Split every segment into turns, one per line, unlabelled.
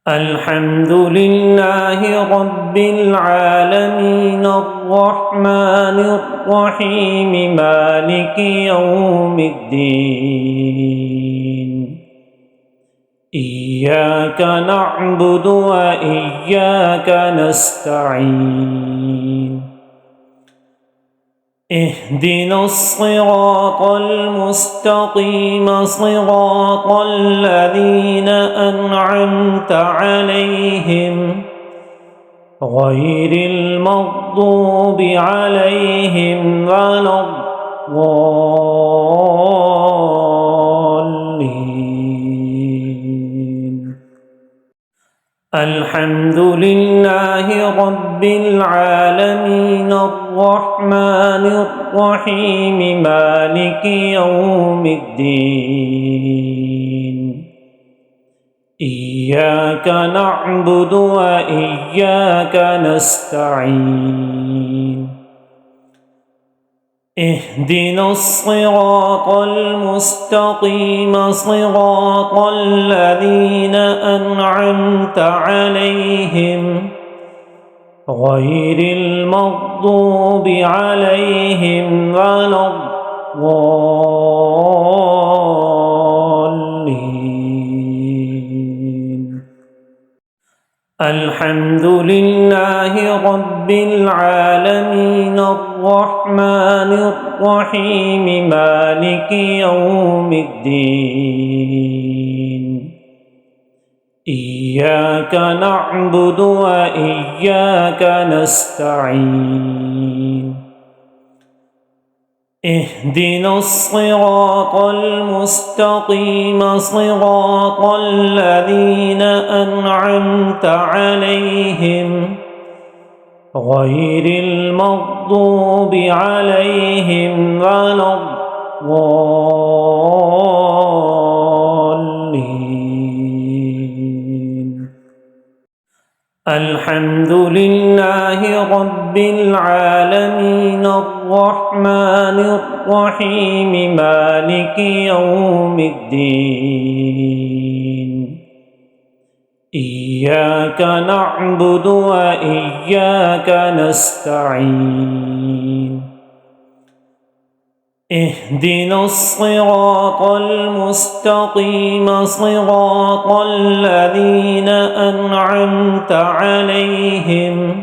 الحمد لله رب العالمين الرحمن الرحيم مالك يوم الدين إياك نعبد وإياك نستعين اهدنا الصراط المستقيم صراط الذين أنعمت عليهم غير المغضوب عليهم ولا الضالين. الحمد لله رب العالمين الرحمن الرحيم مالك يوم الدين إياك نعبد وإياك نستعين اهدنا الصراط المستقيم صراط الذين أنعمت عليهم غير المغضوب عليهم ولا الضالين. الحمد لله رب العالمين الرحمن الرحيم مالك يوم الدين إياك نعبد وإياك نستعين اهدنا الصراط المستقيم صراط الذين أنعمت عليهم غير المغضوب عليهم ولا الضالين. الحمد لله رب العالمين الرحمن الرحيم مالك يوم الدين إياك نعبد وإياك نستعين اهدنا الصراط المستقيم صراط الذين أنعمت عليهم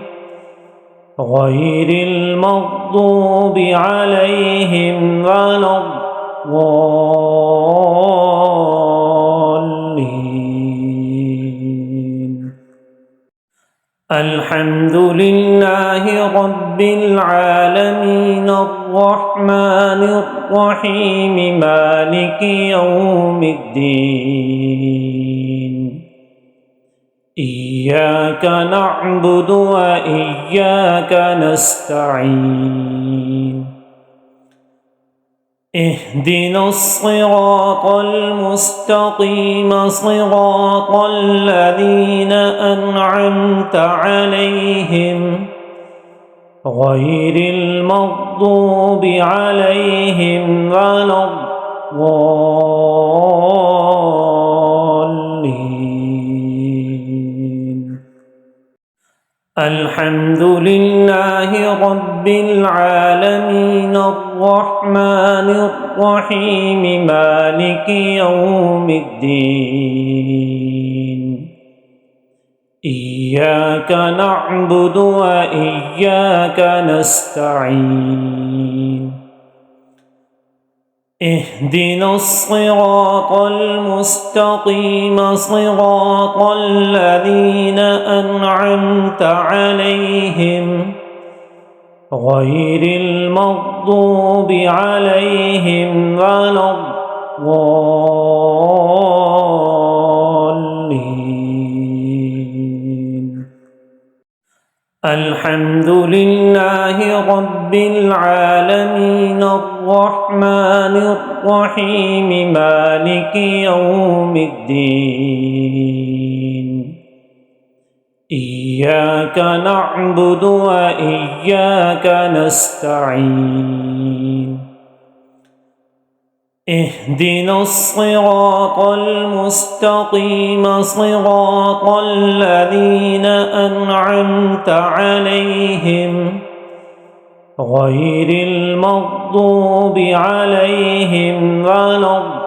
غير المغضوب عليهم ولا الضالين. الحمد لله رب العالمين الرحمن الرحيم مالك يوم الدين إياك نعبد وإياك نستعين اهدنا الصراط المستقيم صراط الذين أنعمت عليهم غير المغضوب عليهم ولا الضالين. الحمد لله رب العالمين الرحمن الرحيم مالك يوم الدين إياك نعبد وإياك نستعين اهدنا الصراط المستقيم صراط الذين أنعمت عليهم غير المغضوب عليهم ولا الضالين. الحمد لله رب العالمين الرحمن الرحيم مالك يوم الدين إياك نعبد وإياك نستعين اهدنا الصراط المستقيم صراط الذين أنعمت عليهم غير المغضوب عليهم ولا الضالين